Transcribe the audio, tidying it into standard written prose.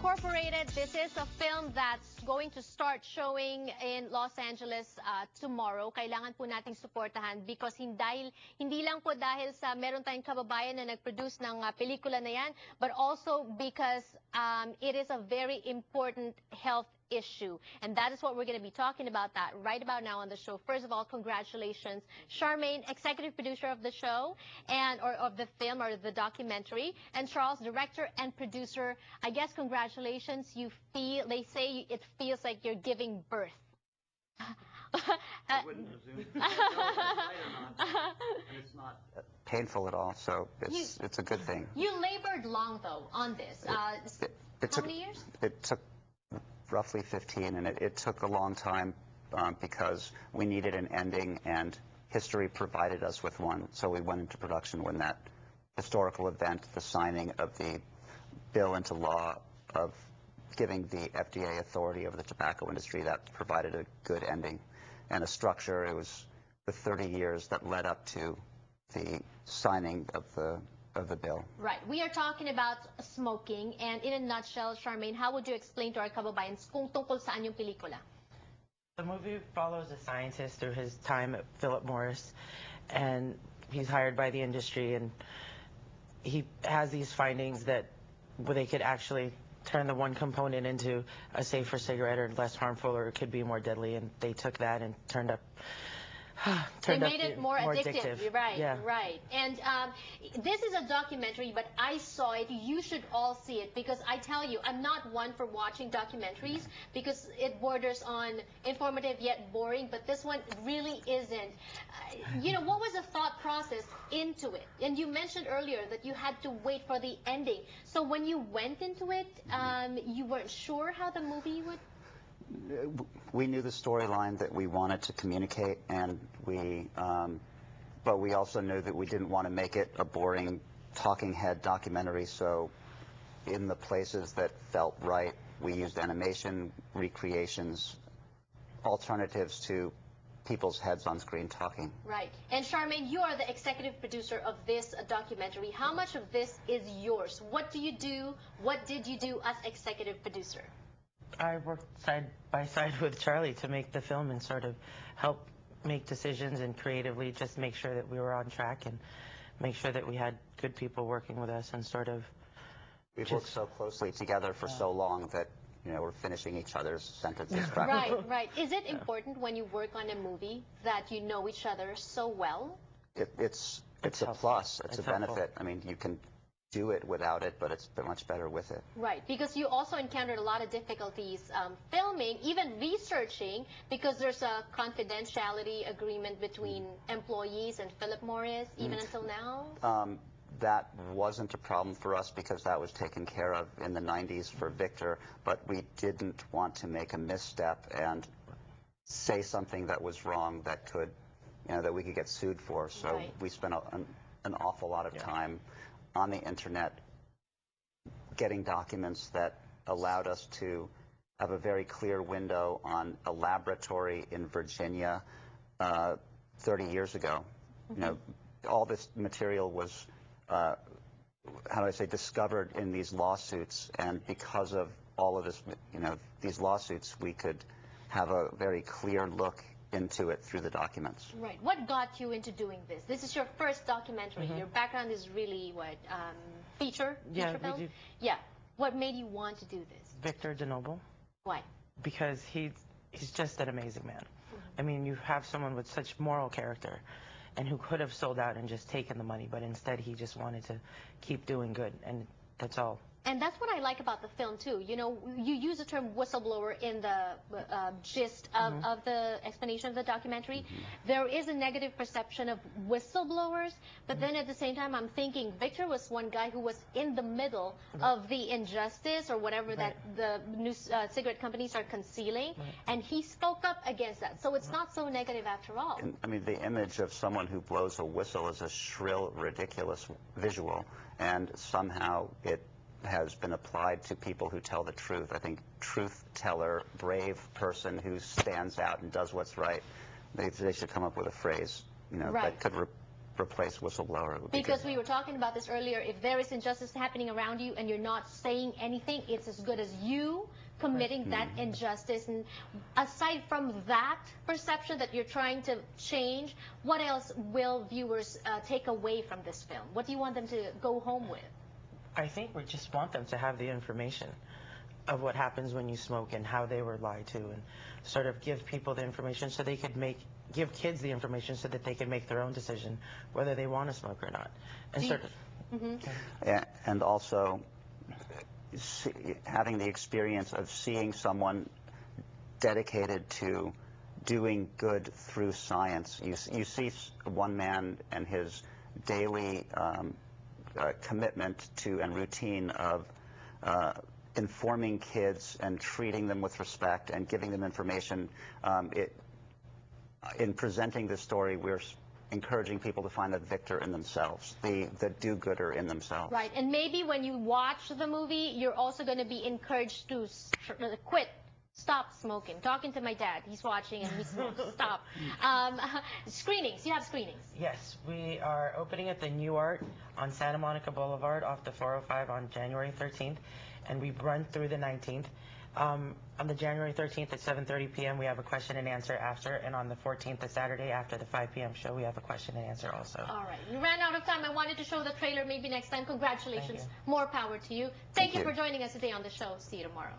Incorporated, this is a film that's going to start showing in Los Angeles tomorrow. Kailangan po nating suportahan because hindi lang po dahil sa meron tayong kababayan na nag-produce ng pelikula na yan, but also because it is a very important health issue. And that is what we're going to be talking about that right about now on the show. First of all, congratulations, Charmaine, executive producer of the show or of the film or the documentary, and Charles, director and producer. I guess congratulations. They say it feels like you're giving birth. I wouldn't presume to know if it's right or not. And it's not painful at all, so it's a good thing. You labored long, though, on this. How many years? It took roughly 15, and it took a long time because we needed an ending, and history provided us with one. So we went into production when that historical event, the signing of the bill into law of giving the FDA authority over the tobacco industry, that provided a good ending and a structure. It was the 30 years that led up to the signing of the bill. Right. We are talking about smoking, and in a nutshell, Charmaine, how would you explain to our kababayans kung tungkol saan yung pelikula? The movie follows a scientist through his time at Philip Morris, and he's hired by the industry, and he has these findings that they could actually turn the one component into a safer cigarette or less harmful, or it could be more deadly, and they took that and They made it more addictive. Right, yeah. Right. And this is a documentary, but I saw it. You should all see it because I tell you, I'm not one for watching documentaries because it borders on informative yet boring, but this one really isn't. What was the thought process into it? And you mentioned earlier that you had to wait for the ending. So when you went into it, you weren't sure how the movie would... We knew the storyline that we wanted to communicate, and but we also knew that we didn't want to make it a boring talking head documentary. So in the places that felt right, we used animation, recreations, alternatives to people's heads on screen talking. Right. And Charmaine, you are the executive producer of this documentary. How much of this is yours? What do you do? What did you do as executive producer? I worked side by side with Charlie to make the film and sort of help make decisions and creatively just make sure that we were on track and make sure that we had good people working with us and sort of... We've worked so closely together for so long that, we're finishing each other's sentences. Right. Is it important when you work on a movie that you know each other so well? It's a plus. It's a benefit. I mean, you can do it without it, but it's much better with it. Right, because you also encountered a lot of difficulties filming, even researching, because there's a confidentiality agreement between employees and Philip Morris, even until now? That wasn't a problem for us because that was taken care of in the 90s for Victor, but we didn't want to make a misstep and say something that was wrong that could, that we could get sued for. So we spent an awful lot of time on the internet getting documents that allowed us to have a very clear window on a laboratory in Virginia 30 years ago. All this material was, discovered in these lawsuits, and because of all of this, these lawsuits, we could have a very clear look into it through the documents. Right. What got you into doing this? This is your first documentary. Your background is really what? Feature film? Yeah. What made you want to do this? Victor DeNoble. Why? Because he's just an amazing man. I mean, you have someone with such moral character and who could have sold out and just taken the money, but instead he just wanted to keep doing good, and that's all. And that's what I like about the film, too. You use the term whistleblower in the gist of the explanation of the documentary. There is a negative perception of whistleblowers, but then at the same time, I'm thinking Victor was one guy who was in the middle of the injustice or whatever that the new cigarette companies are concealing, and he spoke up against that. So it's not so negative after all. I mean, the image of someone who blows a whistle is a shrill, ridiculous visual, and somehow it has been applied to people who tell the truth. I think truth teller, brave person who stands out and does what's right, they should come up with a phrase, that could replace whistleblower. It would be Because good. we were talking about this earlier, if there is injustice happening around you and you're not saying anything, it's as good as you committing that injustice. And aside from that perception that you're trying to change, what else will viewers take away from this film? What do you want them to go home with? I think we just want them to have the information of what happens when you smoke and how they were lied to, and sort of give people the information so they could give kids the information so that they can make their own decision whether they want to smoke or not. And sort of, And also having the experience of seeing someone dedicated to doing good through science. You see one man and his daily commitment to and routine of informing kids and treating them with respect and giving them information. In presenting this story, we're encouraging people to find the victor in themselves, the do-gooder in themselves. Right, and maybe when you watch the movie, you're also going to be encouraged to stop smoking. Talking to my dad, he's watching and he smokes. Stop. Screenings, you have screenings. yes, we are opening at the New Art on Santa Monica Boulevard off the 405 on January 13th, and we run through the 19th. On the January 13th at 7:30 p.m. we have a question and answer after, and on the 14th, the Saturday after the 5 p.m. show, we have a question and answer also. All right, we ran out of time. I wanted to show the trailer maybe next time. Congratulations. Thank More power to you. Thank you for joining us today on the show. See you tomorrow.